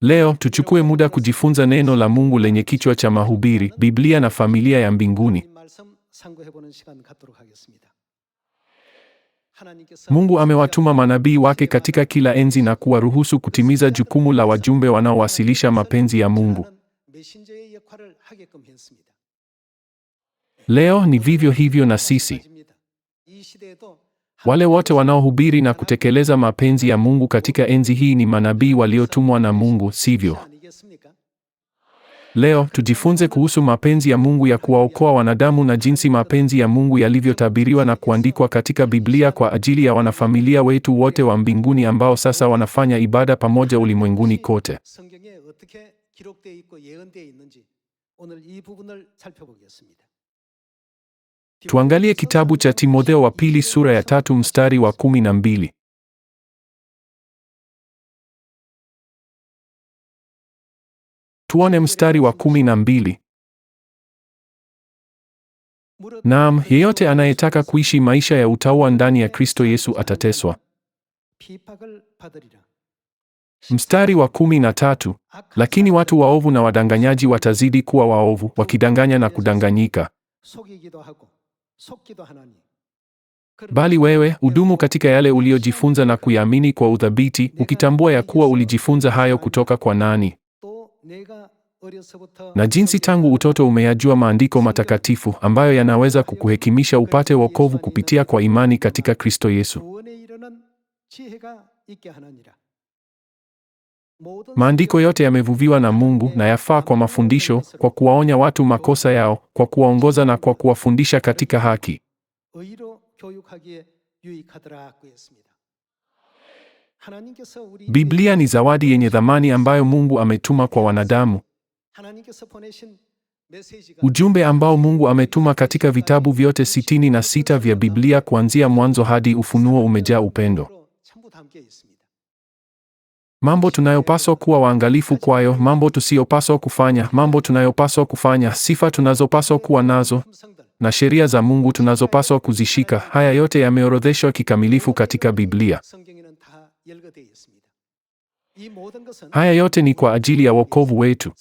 Leo tuchukue muda kujifunza neno la Mungu lenye kichwa cha mahubiri, Biblia na familia ya mbinguni. Mungu amewatuma manabii wake katika kila enzi na kuwaruhusu kutimiza jukumu la wajumbe wanaowasilisha mapenzi ya Mungu. Leo ni vivyo hivyo na sisi. Wale wote wanaohubiri na kutekeleza mapenzi ya Mungu katika enzi hii ni manabii waliotumwa na Mungu, sivyo? Leo tujifunze kuhusu mapenzi ya Mungu ya kuwaokoa wanadamu na jinsi mapenzi ya Mungu yalivyotabiriwa na kuandikwa katika Biblia kwa ajili ya wanafamilia wetu wote wa mbinguni ambao sasa wanafanya ibada pamoja ulimwenguni kote. Tuangalie kitabu cha Timotheo wa pili sura ya 3 mstari wa 12. Tuone mstari wa 12. Naam, yeyote anayetaka kuishi maisha ya utauwa ndani ya Kristo Yesu atateswa. Mstari wa 13. Lakini watu waovu na wadanganyaji watazidi kuwa waovu, wakidanganya na kudanganyika. Bali wewe, udumu katika yale uliojifunza na kuyaamini kwa uthabiti, ukitambua ya kuwa ulijifunza hayo kutoka kwa nani, na jinsi tangu utoto umeyajua maandiko matakatifu ambayo yanaweza kukuhekimisha upate wokovu kupitia kwa imani katika Kristo Yesu. Maandiko yote yamevuviwa na Mungu na yafaa kwa mafundisho, kwa kuwaonya watu makosa yao, kwa kuwaongoza na kwa kuwafundisha katika haki. Biblia ni zawadi yenye thamani ambayo Mungu ametuma kwa wanadamu. Ujumbe ambao Mungu ametuma katika vitabu vyote 66 vya Biblia kuanzia Mwanzo hadi Ufunuo umejaa upendo. Mambo tunayopaswa kuwa waangalifu kwayo, mambo tusiyopaswa kufanya, mambo tunayopaswa kufanya, sifa tunazopaswa kuwa nazo, na sheria za Mungu tunazopaswa kuzishika, haya yote yameorodheshwa kikamilifu katika Biblia. Haya yote ni kwa ajili ya wokovu wetu.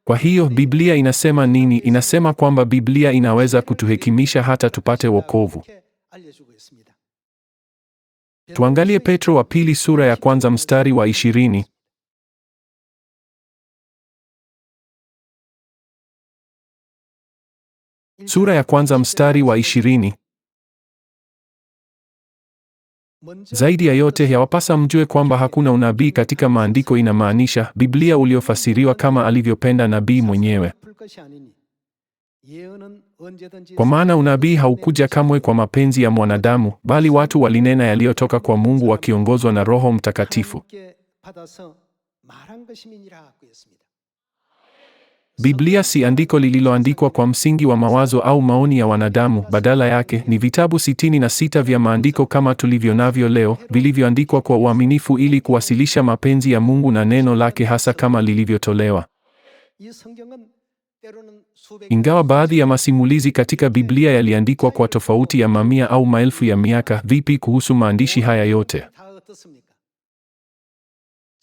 Kwa hiyo Biblia inasema nini? Inasema kwamba Biblia inaweza kutuhekimisha hata tupate wokovu. Tuangalie Petro wa pili sura ya 1 mstari wa 20. Sura ya 1 mstari wa 20. Zaidi ya yote yawapasa mjue kwamba hakuna unabii katika maandiko, inamaanisha Biblia uliofasiriwa kama alivyopenda nabii mwenyewe. Kwa maana unabii haukuja kamwe kwa mapenzi ya mwanadamu, bali watu walinena yaliyotoka kwa Mungu wakiongozwa na Roho Mtakatifu. Biblia si andiko lililoandikwa kwa msingi wa mawazo au maoni ya wanadamu, badala yake ni vitabu 66 vya maandiko kama tulivyo navyo leo, vilivyoandikwa kwa uaminifu ili kuwasilisha mapenzi ya Mungu na neno lake hasa kama lilivyotolewa. Ingawa baadhi ya masimulizi katika Biblia yaliandikwa kwa tofauti ya mamia au maelfu ya miaka, vipi kuhusu maandishi haya yote?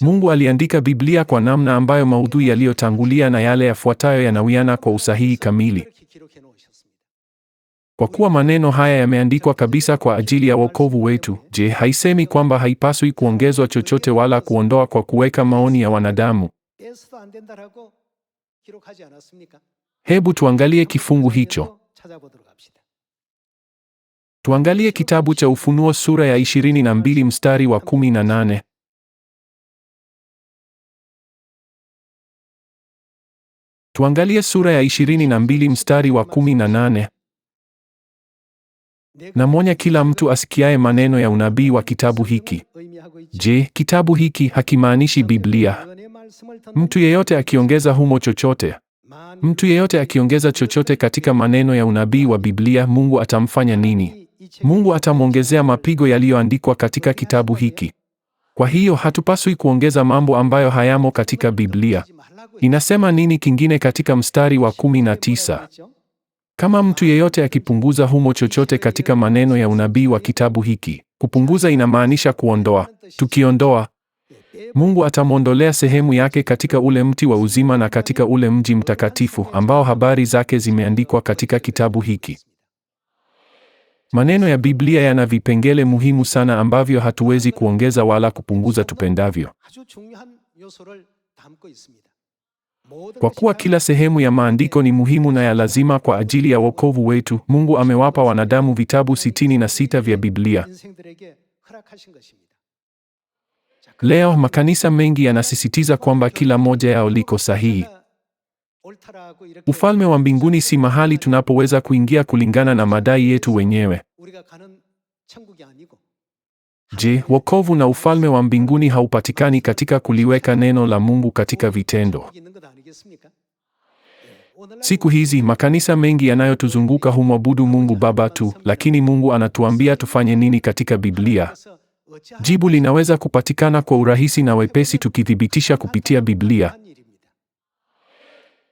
Mungu aliandika Biblia kwa namna ambayo maudhui yaliyotangulia na yale yafuatayo yanawiana kwa usahihi kamili. Kwa kuwa maneno haya yameandikwa kabisa kwa ajili ya wokovu wetu, je, haisemi kwamba haipaswi kuongezwa chochote wala kuondoa kwa kuweka maoni ya wanadamu? Hebu tuangalie kifungu hicho. Tuangalie kitabu cha Ufunuo sura ya 22 mstari wa 18. Tuangalie sura ya 22 mstari wa 18. Namwonya kila mtu asikiaye maneno ya unabii wa kitabu hiki. Je, kitabu hiki hakimaanishi Biblia? Mtu yeyote akiongeza humo chochote, mtu yeyote akiongeza chochote katika maneno ya unabii wa Biblia, Mungu atamfanya nini? Mungu atamwongezea mapigo yaliyoandikwa katika kitabu hiki. Kwa hiyo hatupaswi kuongeza mambo ambayo hayamo katika Biblia. Inasema nini kingine katika mstari wa 19? Kama mtu yeyote akipunguza humo chochote katika maneno ya unabii wa kitabu hiki. Kupunguza inamaanisha kuondoa. Tukiondoa Mungu atamwondolea sehemu yake katika ule mti wa uzima na katika ule mji mtakatifu ambao habari zake zimeandikwa katika kitabu hiki. Maneno ya Biblia yana vipengele muhimu sana ambavyo hatuwezi kuongeza wala kupunguza tupendavyo. Kwa kuwa kila sehemu ya maandiko ni muhimu na ya lazima kwa ajili ya wokovu wetu, Mungu amewapa wanadamu vitabu 66 vya Biblia. Leo makanisa mengi yanasisitiza kwamba kila moja yao liko sahihi. Ufalme wa mbinguni si mahali tunapoweza kuingia kulingana na madai yetu wenyewe. Je, wokovu na ufalme wa mbinguni haupatikani katika kuliweka neno la Mungu katika vitendo? Siku hizi makanisa mengi yanayotuzunguka humwabudu Mungu Baba tu, lakini Mungu anatuambia tufanye nini katika Biblia? Jibu linaweza kupatikana kwa urahisi na wepesi tukithibitisha kupitia Biblia.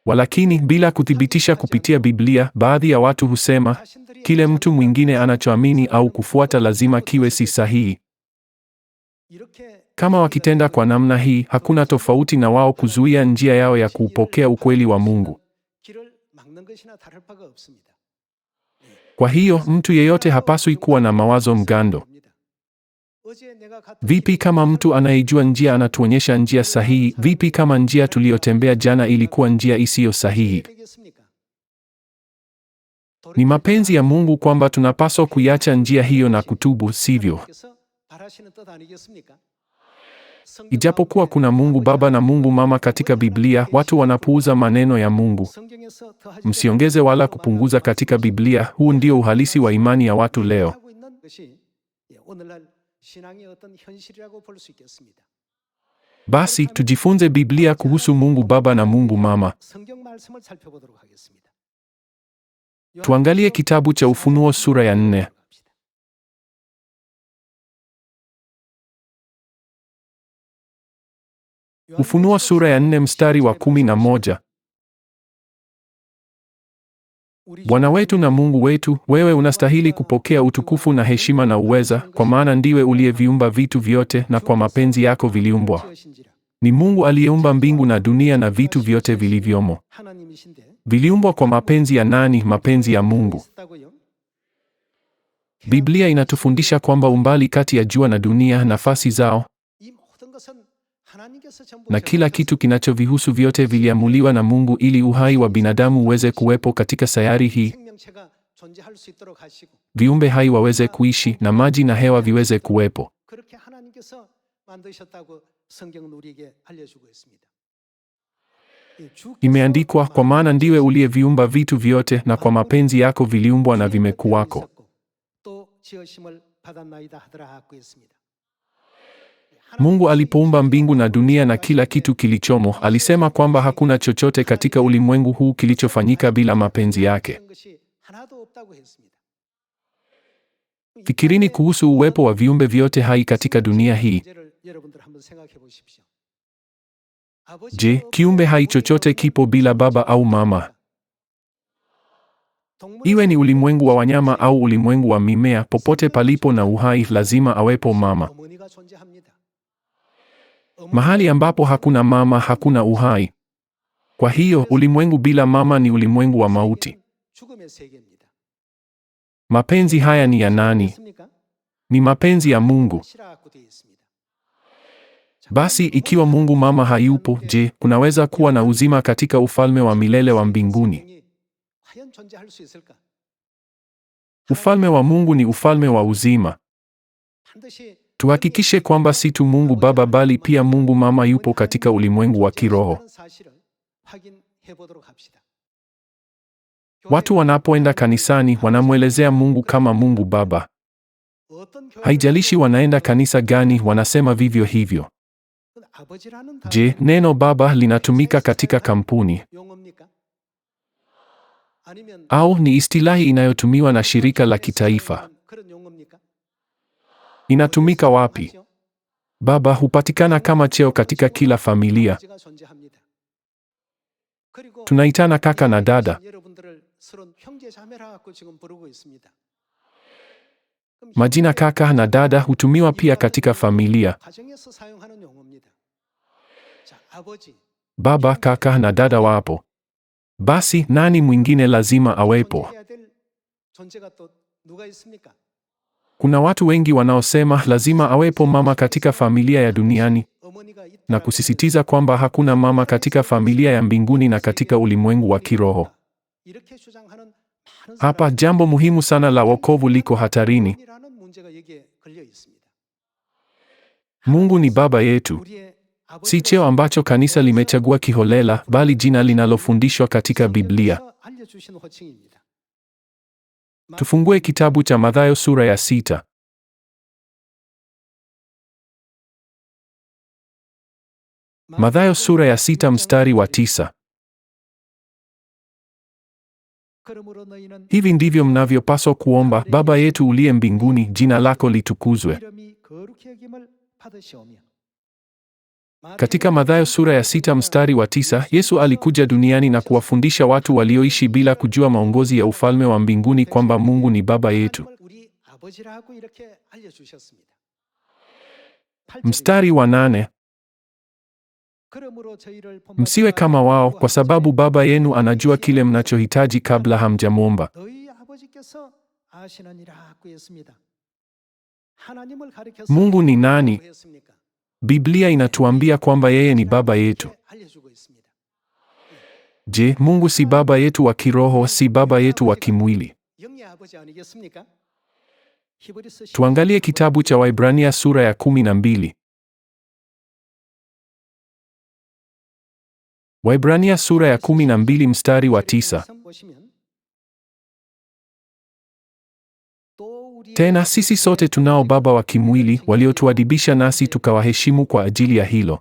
Walakini bila kuthibitisha kupitia Biblia, baadhi ya watu husema kile mtu mwingine anachoamini au kufuata lazima kiwe si sahihi. Kama wakitenda kwa namna hii, hakuna tofauti na wao kuzuia njia yao ya kuupokea ukweli wa Mungu. Kwa hiyo, mtu yeyote hapaswi kuwa na mawazo mgando. Vipi kama mtu anayejua njia anatuonyesha njia sahihi? Vipi kama njia tuliyotembea jana ilikuwa njia isiyo sahihi? Ni mapenzi ya Mungu kwamba tunapaswa kuiacha njia hiyo na kutubu, sivyo? Ijapokuwa kuna Mungu Baba na Mungu Mama katika Biblia, watu wanapuuza maneno ya Mungu. Msiongeze wala kupunguza katika Biblia. Huu ndio uhalisi wa imani ya watu leo. Basi tujifunze Biblia kuhusu Mungu Baba na Mungu Mama. Tuangalie kitabu cha Ufunuo sura ya 4. Ufunuo sura ya 4 mstari wa 11. Bwana wetu na Mungu wetu, wewe unastahili kupokea utukufu na heshima na uweza, kwa maana ndiwe uliyeviumba vitu vyote na kwa mapenzi yako viliumbwa. Ni Mungu aliyeumba mbingu na dunia na vitu vyote vilivyomo. Viliumbwa kwa mapenzi ya nani? Mapenzi ya Mungu. Biblia inatufundisha kwamba umbali kati ya jua na dunia, nafasi zao, na kila kitu kinachovihusu vyote viliamuliwa na Mungu ili uhai wa binadamu uweze kuwepo katika sayari hii, viumbe hai waweze kuishi na maji na hewa viweze kuwepo. Imeandikwa, kwa maana ndiwe uliyeviumba vitu vyote na kwa mapenzi yako viliumbwa na vimekuwako. Mungu alipoumba mbingu na dunia na kila kitu kilichomo, alisema kwamba hakuna chochote katika ulimwengu huu kilichofanyika bila mapenzi yake. Fikirini kuhusu uwepo wa viumbe vyote hai katika dunia hii. Je, kiumbe hai chochote kipo bila baba au mama? Iwe ni ulimwengu wa wanyama au ulimwengu wa mimea, popote palipo na uhai lazima awepo mama. Mahali ambapo hakuna mama, hakuna uhai. Kwa hiyo, ulimwengu bila mama ni ulimwengu wa mauti. Mapenzi haya ni ya nani? Ni mapenzi ya Mungu. Basi ikiwa Mungu Mama hayupo, je, kunaweza kuwa na uzima katika ufalme wa milele wa mbinguni? Ufalme wa Mungu ni ufalme wa uzima. Tuhakikishe kwamba si tu Mungu Baba bali pia Mungu Mama yupo katika ulimwengu wa kiroho. Watu wanapoenda kanisani wanamwelezea Mungu kama Mungu Baba. Haijalishi wanaenda kanisa gani, wanasema vivyo hivyo. Je, neno Baba linatumika katika kampuni? Au ni istilahi inayotumiwa na shirika la kitaifa? Inatumika wapi? Baba hupatikana kama cheo katika kila familia. Tunaitana kaka na dada. Majina kaka na dada hutumiwa pia katika familia. Baba, kaka na dada wapo. Basi nani mwingine lazima awepo? Kuna watu wengi wanaosema lazima awepo mama katika familia ya duniani na kusisitiza kwamba hakuna mama katika familia ya mbinguni na katika ulimwengu wa kiroho. Hapa jambo muhimu sana la wokovu liko hatarini. Mungu ni Baba yetu. Si cheo ambacho kanisa limechagua kiholela, bali jina linalofundishwa katika Biblia. Tufungue kitabu cha Mathayo sura ya 6. Mathayo sura ya 6 mstari wa 9. Hivi ndivyo mnavyopaswa kuomba: Baba yetu uliye mbinguni, jina lako litukuzwe. Katika Mathayo sura ya 6 mstari wa 9, Yesu alikuja duniani na kuwafundisha watu walioishi bila kujua maongozi ya ufalme wa mbinguni kwamba Mungu ni Baba yetu. Mstari wa 8. Msiwe kama wao, kwa sababu Baba yenu anajua kile mnachohitaji kabla hamjamwomba. Mungu ni nani? Biblia inatuambia kwamba yeye ni Baba yetu. Je, Mungu si Baba yetu wa kiroho, si Baba yetu wa kimwili? Tuangalie kitabu cha Waibrania sura ya 12. Waibrania sura ya 12 mstari wa 9. Tena sisi sote tunao baba wa kimwili waliotuadibisha, nasi tukawaheshimu kwa ajili ya hilo.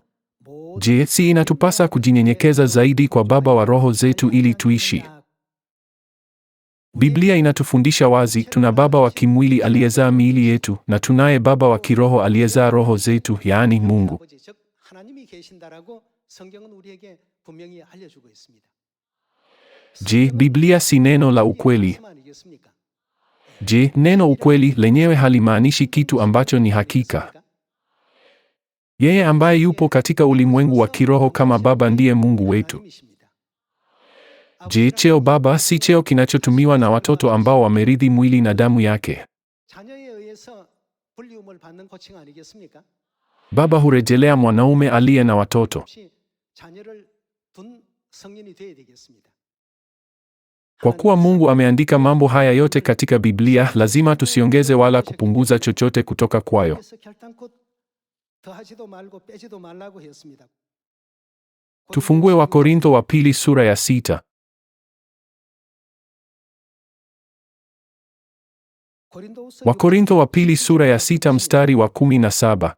Je, si inatupasa kujinyenyekeza zaidi kwa Baba wa roho zetu ili tuishi? Biblia inatufundisha wazi, tuna baba wa kimwili aliyezaa miili yetu na tunaye baba wa kiroho aliyezaa roho zetu, yaani Mungu. Je, Biblia si neno la ukweli? Je, neno ukweli lenyewe halimaanishi kitu ambacho ni hakika? Yeye ambaye yupo katika ulimwengu wa kiroho kama Baba ndiye Mungu wetu. Je, cheo baba si cheo kinachotumiwa na watoto ambao wamerithi mwili na damu yake? Baba hurejelea mwanaume aliye na watoto. Kwa kuwa Mungu ameandika mambo haya yote katika Biblia, lazima tusiongeze wala kupunguza chochote kutoka kwayo. Tufungue Wakorintho wa pili sura ya 6. Wakorintho wa pili sura ya 6 mstari wa 17.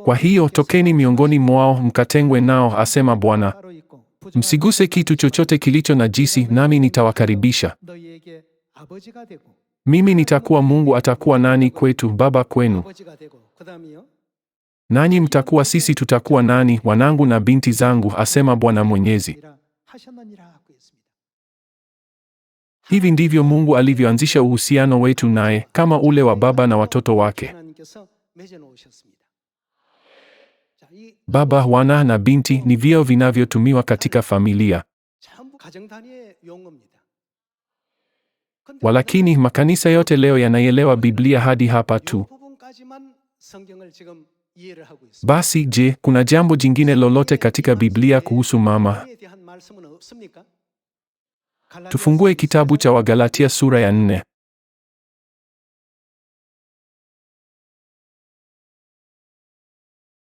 Kwa hiyo tokeni miongoni mwao mkatengwe nao, asema Bwana. Msiguse kitu chochote kilicho najisi, nami nitawakaribisha. Mimi nitakuwa Mungu, atakuwa nani kwetu, Baba kwenu. Nanyi mtakuwa sisi, tutakuwa nani, wanangu na binti zangu, asema Bwana Mwenyezi. Hivi ndivyo Mungu alivyoanzisha uhusiano wetu naye, kama ule wa baba na watoto wake. Baba, wana na binti ni vyeo vinavyotumiwa katika familia. Walakini makanisa yote leo yanaielewa Biblia hadi hapa tu. Basi je, kuna jambo jingine lolote katika Biblia kuhusu mama? Tufungue kitabu cha Wagalatia sura ya 4.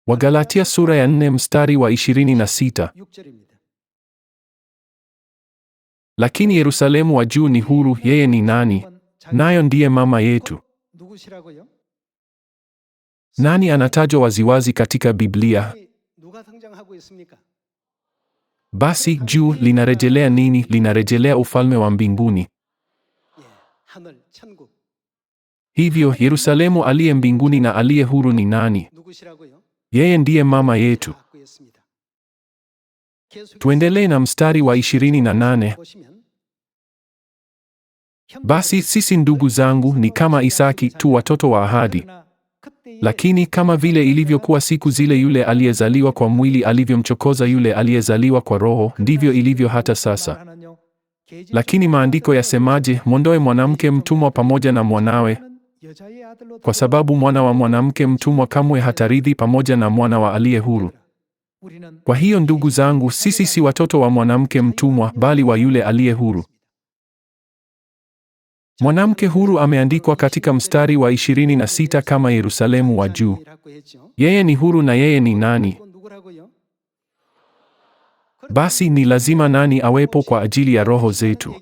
Wagalatia sura ya 4 mstari wa 26. Lakini Yerusalemu wa juu ni huru, yeye ni nani? Nayo ndiye mama yetu. Nani anatajwa waziwazi katika Biblia? Basi juu linarejelea nini? Linarejelea ufalme wa mbinguni. Hivyo Yerusalemu aliye mbinguni na aliye huru ni nani? Yeye ndiye mama yetu. Tuendelee na mstari wa 28. Basi sisi ndugu zangu ni kama Isaki tu, watoto wa ahadi. Lakini kama vile ilivyokuwa siku zile yule aliyezaliwa kwa mwili alivyomchokoza yule aliyezaliwa kwa roho, ndivyo ilivyo hata sasa. Lakini maandiko yasemaje? Mwondoe mwanamke mtumwa pamoja na mwanawe, kwa sababu mwana wa mwanamke mtumwa kamwe hatarithi pamoja na mwana wa aliye huru. Kwa hiyo ndugu zangu, sisi si watoto wa mwanamke mtumwa, bali wa yule aliye huru. Mwanamke huru ameandikwa katika mstari wa 26 kama Yerusalemu wa juu. Yeye ni huru, na yeye ni nani? Basi ni lazima nani awepo kwa ajili ya roho zetu?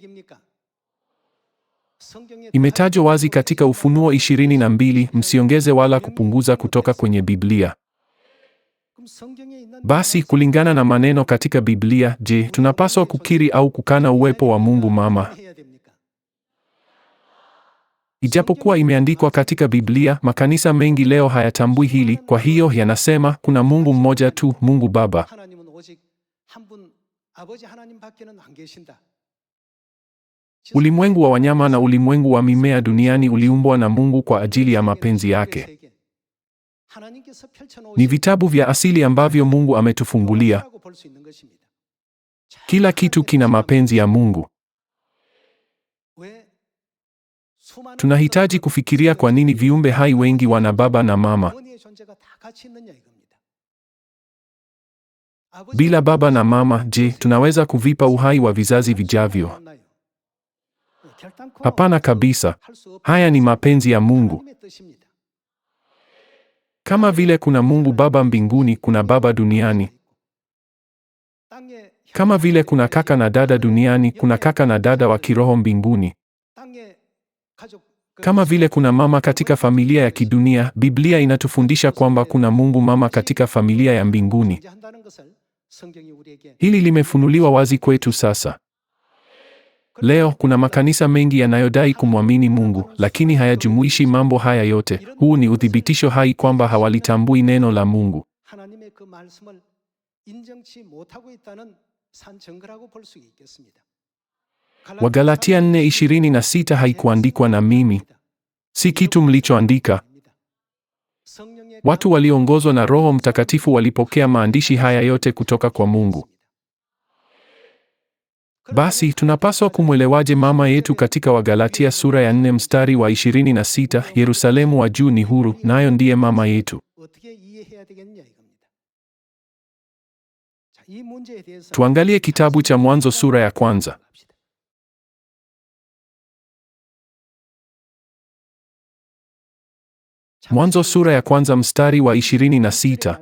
Imetajwa wazi katika Ufunuo 22, msiongeze wala kupunguza kutoka kwenye Biblia. Basi kulingana na maneno katika Biblia, je, tunapaswa kukiri au kukana uwepo wa Mungu Mama? Ijapokuwa imeandikwa katika Biblia, makanisa mengi leo hayatambui hili, kwa hiyo yanasema kuna Mungu mmoja tu, Mungu Baba. Ulimwengu wa wanyama na ulimwengu wa mimea duniani uliumbwa na Mungu kwa ajili ya mapenzi yake. Ni vitabu vya asili ambavyo Mungu ametufungulia. Kila kitu kina mapenzi ya Mungu. Tunahitaji kufikiria kwa nini viumbe hai wengi wana baba na mama. Bila baba na mama, je, tunaweza kuvipa uhai wa vizazi vijavyo? Hapana kabisa. Haya ni mapenzi ya Mungu. Kama vile kuna Mungu Baba mbinguni, kuna Baba duniani. Kama vile kuna kaka na dada duniani, kuna kaka na dada wa kiroho mbinguni. Kama vile kuna mama katika familia ya kidunia, Biblia inatufundisha kwamba kuna Mungu Mama katika familia ya mbinguni. Hili limefunuliwa wazi kwetu sasa. Leo kuna makanisa mengi yanayodai kumwamini Mungu, lakini hayajumuishi mambo haya yote. Huu ni uthibitisho hai kwamba hawalitambui neno la Mungu. Wagalatia 4:26 haikuandikwa na mimi. Si kitu mlichoandika. Watu walioongozwa na Roho Mtakatifu walipokea maandishi haya yote kutoka kwa Mungu. Basi tunapaswa kumwelewaje mama yetu katika Wagalatia sura ya 4 mstari wa 26, Yerusalemu wa juu ni huru, nayo ndiye mama yetu. Tuangalie kitabu cha Mwanzo sura ya 1. Mwanzo sura ya 1 mstari wa 26.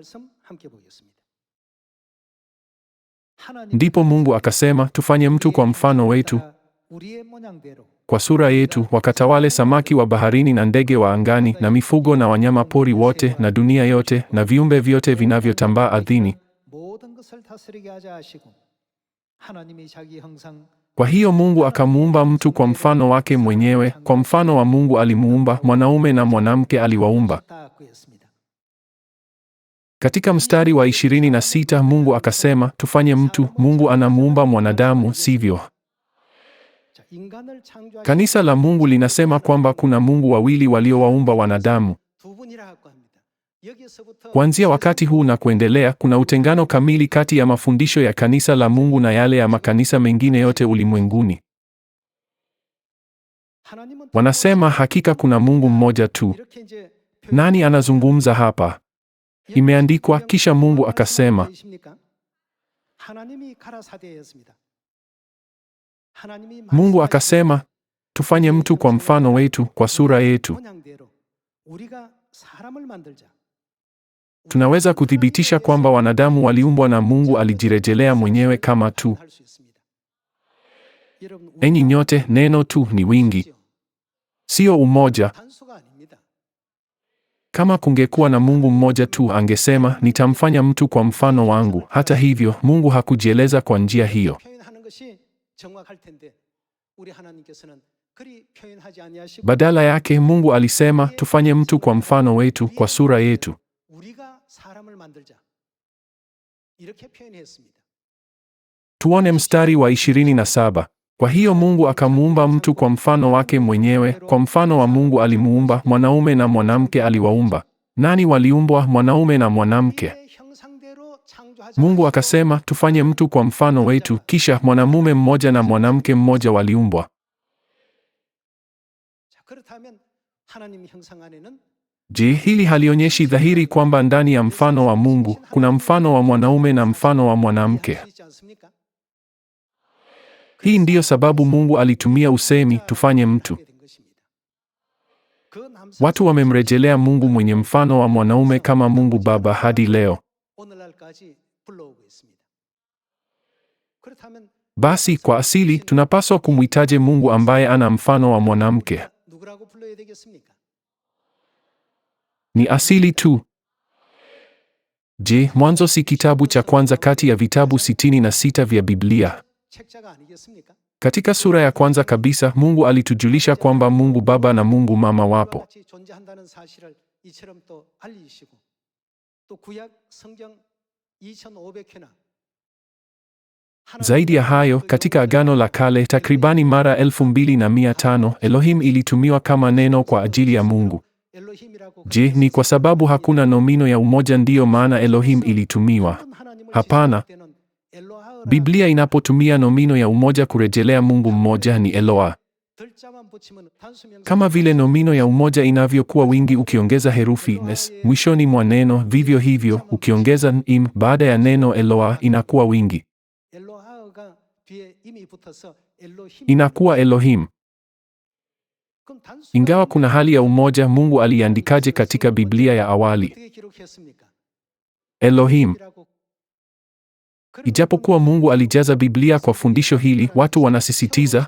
Ndipo Mungu akasema, tufanye mtu kwa mfano wetu, kwa sura yetu, wakatawale samaki wa baharini na ndege wa angani na mifugo na wanyama pori wote na dunia yote na viumbe vyote vinavyotambaa ardhini. Kwa hiyo Mungu akamuumba mtu kwa mfano wake mwenyewe, kwa mfano wa Mungu alimuumba, mwanaume na mwanamke aliwaumba. Katika mstari wa 26 Mungu akasema, tufanye mtu. Mungu anamuumba mwanadamu, sivyo? Kanisa la Mungu linasema kwamba kuna Mungu wawili waliowaumba wanadamu. Kuanzia wakati huu na kuendelea, kuna utengano kamili kati ya mafundisho ya kanisa la Mungu na yale ya makanisa mengine yote ulimwenguni. Wanasema hakika kuna Mungu mmoja tu. Nani anazungumza hapa? Imeandikwa, kisha Mungu akasema. Mungu akasema, tufanye mtu kwa mfano wetu, kwa sura yetu. Tunaweza kuthibitisha kwamba wanadamu waliumbwa na Mungu alijirejelea mwenyewe kama tu. Enyi nyote, neno tu ni wingi, sio umoja. Kama kungekuwa na Mungu mmoja tu, angesema, nitamfanya mtu kwa mfano wangu. Hata hivyo, Mungu hakujieleza kwa njia hiyo. Badala yake, Mungu alisema, tufanye mtu kwa mfano wetu, kwa sura yetu. Tuone mstari wa 27. Kwa hiyo Mungu akamuumba mtu kwa mfano wake mwenyewe, kwa mfano wa Mungu alimuumba, mwanamume na mwanamke aliwaumba. Nani waliumbwa? Mwanaume na mwanamke. Mungu akasema, tufanye mtu kwa mfano wetu, kisha mwanamume mmoja na mwanamke mmoja waliumbwa. Je, hili halionyeshi dhahiri kwamba ndani ya mfano wa Mungu kuna mfano wa mwanaume na mfano wa mwanamke? Hii ndiyo sababu Mungu alitumia usemi tufanye mtu. Watu wamemrejelea Mungu mwenye mfano wa mwanaume kama Mungu Baba hadi leo. Basi kwa asili tunapaswa kumwitaje Mungu ambaye ana mfano wa mwanamke? Ni asili tu. Je, Mwanzo si kitabu cha kwanza kati ya vitabu 66 vya Biblia? Katika sura ya kwanza kabisa, Mungu alitujulisha kwamba Mungu Baba na Mungu Mama wapo. Zaidi ya hayo, katika Agano la Kale takribani mara 2500 Elohim ilitumiwa kama neno kwa ajili ya Mungu. Je, ni kwa sababu hakuna nomino ya umoja ndiyo maana Elohim ilitumiwa? Hapana. Biblia inapotumia nomino ya umoja kurejelea Mungu mmoja ni Eloa. Kama vile nomino ya umoja inavyokuwa wingi ukiongeza herufi nes mwishoni mwa neno, vivyo hivyo ukiongeza im baada ya neno Eloa inakuwa wingi. Inakuwa Elohim. Ingawa kuna hali ya umoja, Mungu aliandikaje katika Biblia ya awali? Elohim. Ijapokuwa Mungu alijaza Biblia kwa fundisho hili, watu wanasisitiza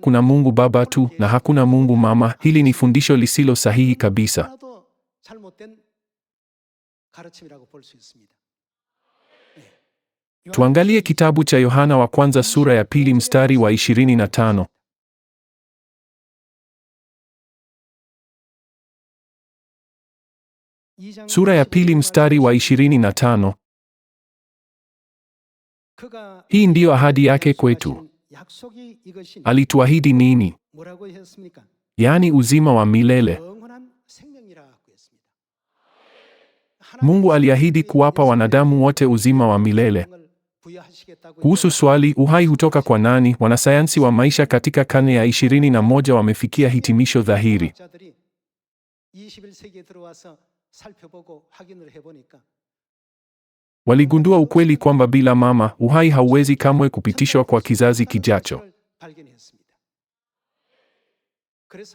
kuna Mungu Baba tu na hakuna Mungu Mama. Hili ni fundisho lisilo sahihi kabisa. Tuangalie kitabu cha Yohana wa kwanza sura ya 2 mstari wa 25. Sura ya 2 mstari wa 25. Hii ndiyo ahadi yake kwetu. Alituahidi nini? Yaani uzima wa milele. Mungu aliahidi kuwapa wanadamu wote uzima wa milele. Kuhusu swali uhai hutoka kwa nani, wanasayansi wa maisha katika karne ya 21 wamefikia hitimisho dhahiri. Waligundua ukweli kwamba bila mama, uhai hauwezi kamwe kupitishwa kwa kizazi kijacho.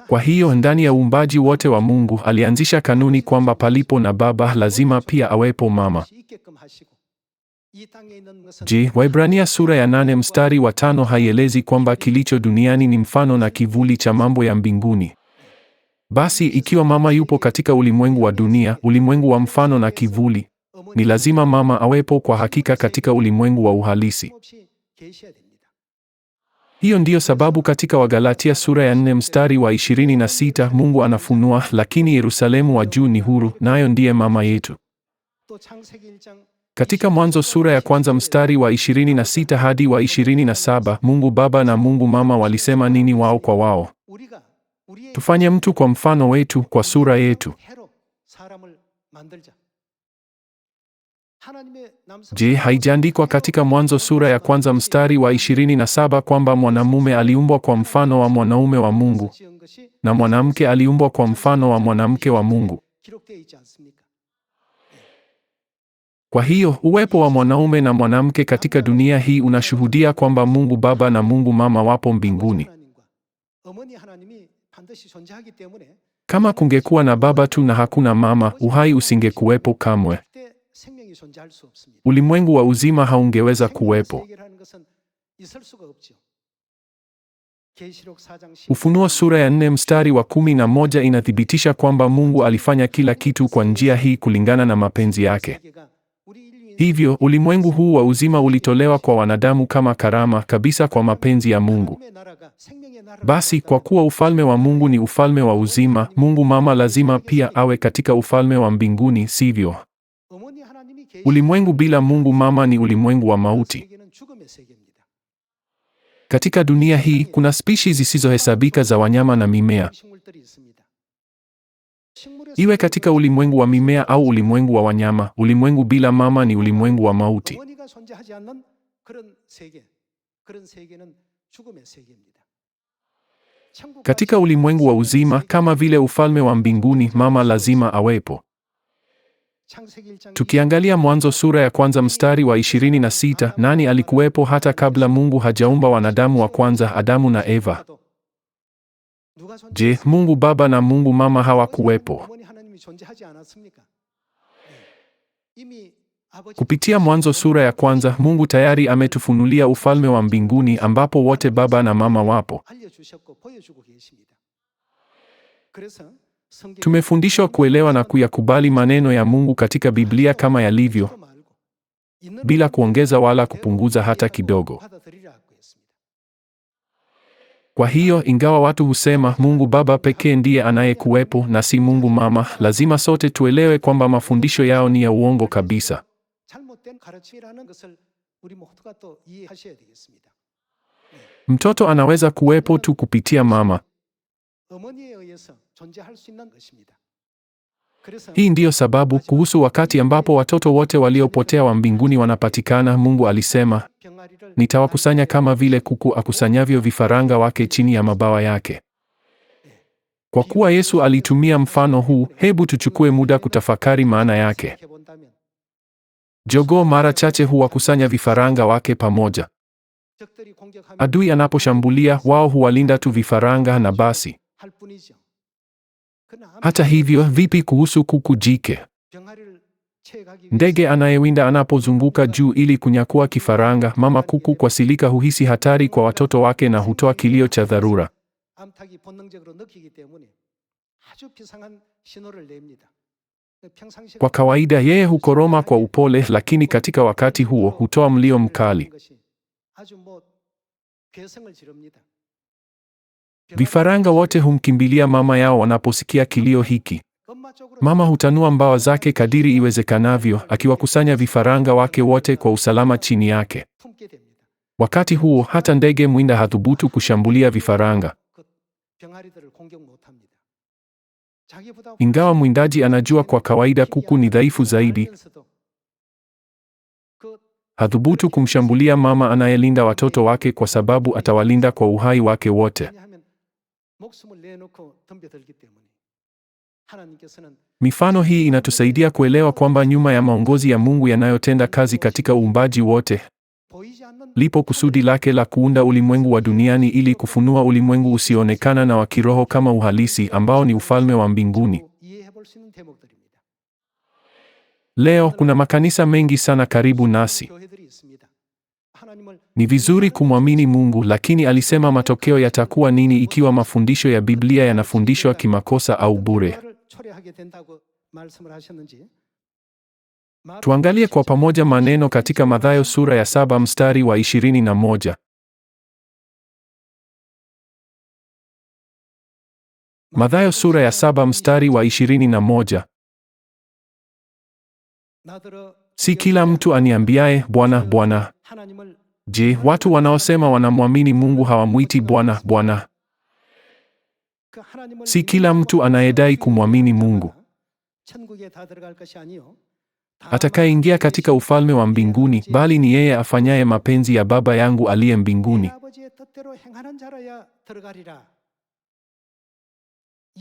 Kwa hiyo ndani ya uumbaji wote wa Mungu alianzisha kanuni kwamba palipo na baba lazima pia awepo mama. Je, Waebrania sura ya 8 mstari wa 5 haielezi kwamba kilicho duniani ni mfano na kivuli cha mambo ya mbinguni? Basi ikiwa mama yupo katika ulimwengu wa dunia, ulimwengu wa mfano na kivuli, ni lazima mama awepo kwa hakika katika ulimwengu wa uhalisi. Hiyo ndiyo sababu katika Wagalatia sura ya 4 mstari wa 26 Mungu anafunua, lakini Yerusalemu wa juu ni huru, nayo ndiye mama yetu. Katika Mwanzo sura ya kwanza mstari wa 26 hadi wa 27, Mungu Baba na Mungu Mama walisema nini wao kwa wao? Tufanye mtu kwa mfano wetu, kwa sura yetu. Je, haijaandikwa katika Mwanzo sura ya kwanza mstari wa 27 kwamba mwanamume aliumbwa kwa mfano wa mwanaume wa Mungu na mwanamke aliumbwa kwa mfano wa mwanamke wa Mungu? Kwa hiyo, uwepo wa mwanaume na mwanamke katika dunia hii unashuhudia kwamba Mungu Baba na Mungu Mama wapo mbinguni. Kama kungekuwa na baba tu na hakuna mama, uhai usingekuwepo kamwe. Ulimwengu wa uzima haungeweza kuwepo. Ufunuo sura ya 4 mstari wa 11 inathibitisha kwamba Mungu alifanya kila kitu kwa njia hii kulingana na mapenzi yake. Hivyo, ulimwengu huu wa uzima ulitolewa kwa wanadamu kama karama kabisa kwa mapenzi ya Mungu. Basi, kwa kuwa ufalme wa Mungu ni ufalme wa uzima, Mungu Mama lazima pia awe katika ufalme wa mbinguni, sivyo? Ulimwengu bila Mungu Mama ni ulimwengu wa mauti. Katika dunia hii kuna spishi zisizohesabika za wanyama na mimea. Iwe katika ulimwengu wa mimea au ulimwengu wa wanyama, ulimwengu bila mama ni ulimwengu wa mauti. Katika ulimwengu wa uzima, kama vile ufalme wa mbinguni, mama lazima awepo. Tukiangalia Mwanzo sura ya kwanza mstari wa 26, nani alikuwepo hata kabla Mungu hajaumba wanadamu wa kwanza, Adamu na Eva? Je, Mungu Baba na Mungu Mama hawakuwepo? Kupitia Mwanzo sura ya kwanza, Mungu tayari ametufunulia ufalme wa mbinguni ambapo wote baba na mama wapo. Tumefundishwa kuelewa na kuyakubali maneno ya Mungu katika Biblia kama yalivyo, bila kuongeza wala kupunguza hata kidogo. Kwa hiyo, ingawa watu husema Mungu Baba pekee ndiye anayekuwepo na si Mungu Mama, lazima sote tuelewe kwamba mafundisho yao ni ya uongo kabisa. Mtoto anaweza kuwepo tu kupitia mama. Hii ndiyo sababu kuhusu wakati ambapo watoto wote waliopotea wa mbinguni wanapatikana, Mungu alisema, nitawakusanya kama vile kuku akusanyavyo vifaranga wake chini ya mabawa yake. Kwa kuwa Yesu alitumia mfano huu, hebu tuchukue muda kutafakari maana yake. Jogoo mara chache huwakusanya vifaranga wake pamoja. Adui anaposhambulia, wao huwalinda tu vifaranga na basi. Hata hivyo, vipi kuhusu kuku jike? Ndege anayewinda anapozunguka juu ili kunyakua kifaranga, mama kuku kwa silika huhisi hatari kwa watoto wake na hutoa kilio cha dharura. Kwa kawaida yeye hukoroma kwa upole, lakini katika wakati huo hutoa mlio mkali. Vifaranga wote humkimbilia mama yao wanaposikia kilio hiki. Mama hutanua mbawa zake kadiri iwezekanavyo, akiwakusanya vifaranga wake wote kwa usalama chini yake. Wakati huo hata ndege mwinda hathubutu kushambulia vifaranga. Ingawa mwindaji anajua kwa kawaida kuku ni dhaifu zaidi, hathubutu kumshambulia mama anayelinda watoto wake kwa sababu atawalinda kwa uhai wake wote. Mifano hii inatusaidia kuelewa kwamba nyuma ya maongozi ya Mungu yanayotenda kazi katika uumbaji wote, lipo kusudi lake la kuunda ulimwengu wa duniani ili kufunua ulimwengu usioonekana na wa kiroho kama uhalisi ambao ni ufalme wa mbinguni. Leo kuna makanisa mengi sana karibu nasi. Ni vizuri kumwamini Mungu, lakini alisema matokeo yatakuwa nini ikiwa mafundisho ya Biblia yanafundishwa kimakosa au bure? Tuangalie kwa pamoja maneno katika Mathayo sura ya 7 mstari wa 21. Mathayo sura ya 7 mstari wa 21. Si kila mtu aniambiaye Bwana, Bwana. Je, watu wanaosema wanamwamini Mungu hawamwiti Bwana, Bwana? Si kila mtu anayedai kumwamini Mungu atakayeingia katika ufalme wa mbinguni, bali ni yeye afanyaye mapenzi ya Baba yangu aliye mbinguni.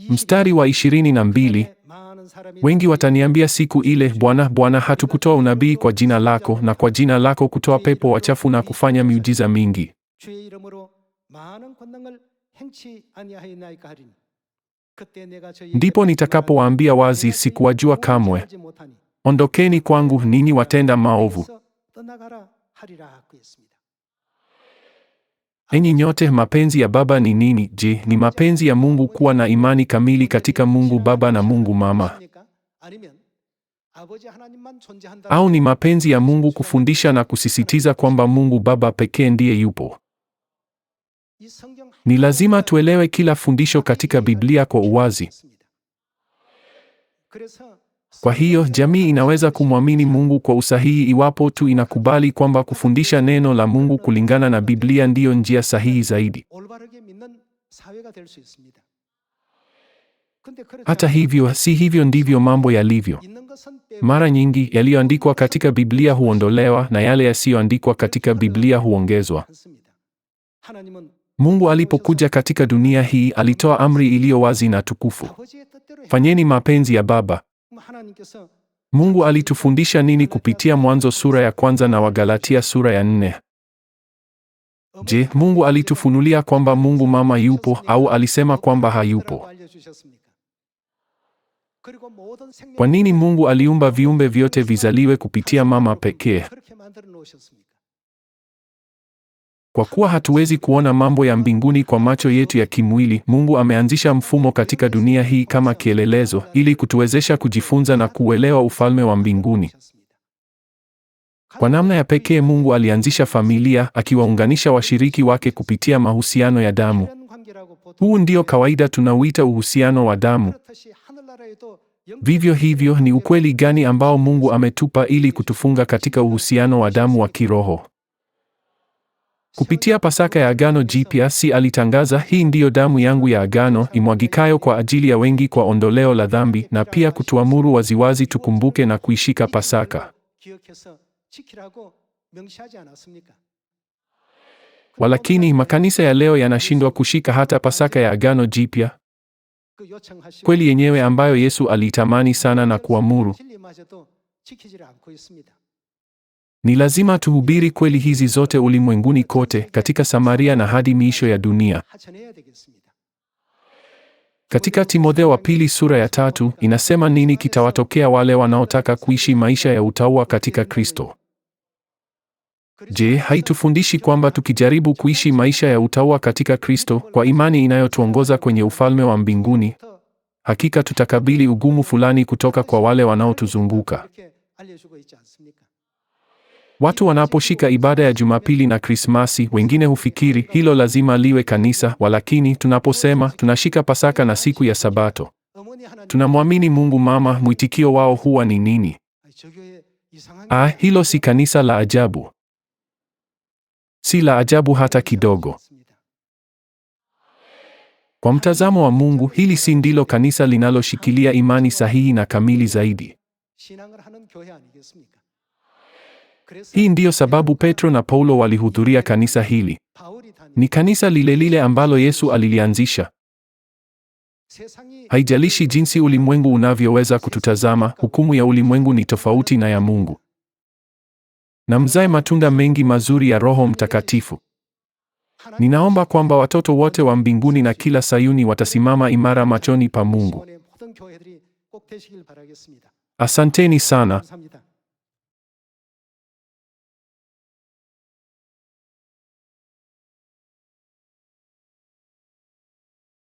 Mstari wa 22. Wengi wataniambia siku ile, Bwana, Bwana, hatukutoa unabii kwa jina lako, na kwa jina lako kutoa pepo wachafu na kufanya miujiza mingi? Ndipo nitakapowaambia wazi, sikuwajua kamwe. Ondokeni kwangu, ninyi watenda maovu. Enyi nyote, mapenzi ya Baba ni nini? Je, ni mapenzi ya Mungu kuwa na imani kamili katika Mungu Baba na Mungu Mama? Au ni mapenzi ya Mungu kufundisha na kusisitiza kwamba Mungu Baba pekee ndiye yupo? Ni lazima tuelewe kila fundisho katika Biblia kwa uwazi. Kwa hiyo jamii inaweza kumwamini Mungu kwa usahihi iwapo tu inakubali kwamba kufundisha neno la Mungu kulingana na Biblia ndiyo njia sahihi zaidi. Hata hivyo, si hivyo ndivyo mambo yalivyo. Mara nyingi yaliyoandikwa katika Biblia huondolewa na yale yasiyoandikwa katika Biblia huongezwa. Mungu alipokuja katika dunia hii alitoa amri iliyo wazi na tukufu: fanyeni mapenzi ya Baba. Mungu alitufundisha nini kupitia Mwanzo sura ya 1 na Wagalatia sura ya 4? Je, Mungu alitufunulia kwamba Mungu Mama yupo au alisema kwamba hayupo? Kwa nini Mungu aliumba viumbe vyote vizaliwe kupitia mama pekee? Kwa kuwa hatuwezi kuona mambo ya mbinguni kwa macho yetu ya kimwili, Mungu ameanzisha mfumo katika dunia hii kama kielelezo ili kutuwezesha kujifunza na kuelewa ufalme wa mbinguni. Kwa namna ya pekee Mungu alianzisha familia, akiwaunganisha washiriki wake kupitia mahusiano ya damu. Huu ndio kawaida tunauita uhusiano wa damu. Vivyo hivyo, ni ukweli gani ambao Mungu ametupa ili kutufunga katika uhusiano wa damu wa kiroho? Kupitia Pasaka ya Agano Jipya, si alitangaza, hii ndiyo damu yangu ya agano, imwagikayo kwa ajili ya wengi kwa ondoleo la dhambi, na pia kutuamuru waziwazi tukumbuke na kuishika Pasaka. Walakini makanisa ya leo yanashindwa kushika hata Pasaka ya Agano Jipya, kweli yenyewe ambayo Yesu aliitamani sana na kuamuru. Ni lazima tuhubiri kweli hizi zote ulimwenguni kote, katika Samaria na hadi miisho ya dunia. Katika Timotheo wa pili sura ya 3 inasema nini kitawatokea wale wanaotaka kuishi maisha ya utauwa katika Kristo? Je, haitufundishi kwamba tukijaribu kuishi maisha ya utauwa katika Kristo kwa imani inayotuongoza kwenye ufalme wa mbinguni, hakika tutakabili ugumu fulani kutoka kwa wale wanaotuzunguka? Watu wanaposhika ibada ya Jumapili na Krismasi, wengine hufikiri hilo lazima liwe kanisa, walakini tunaposema tunashika Pasaka na siku ya Sabato, tunamwamini Mungu Mama, mwitikio wao huwa ni nini? Hilo si kanisa la ajabu. Si la ajabu hata kidogo. Kwa mtazamo wa Mungu, hili si ndilo kanisa linaloshikilia imani sahihi na kamili zaidi. Hii ndiyo sababu Petro na Paulo walihudhuria kanisa hili. Ni kanisa lile lile ambalo Yesu alilianzisha. Haijalishi jinsi ulimwengu unavyoweza kututazama, hukumu ya ulimwengu ni tofauti na ya Mungu. Na mzae matunda mengi mazuri ya Roho Mtakatifu. Ninaomba kwamba watoto wote wa mbinguni na kila Sayuni watasimama imara machoni pa Mungu. Asanteni sana.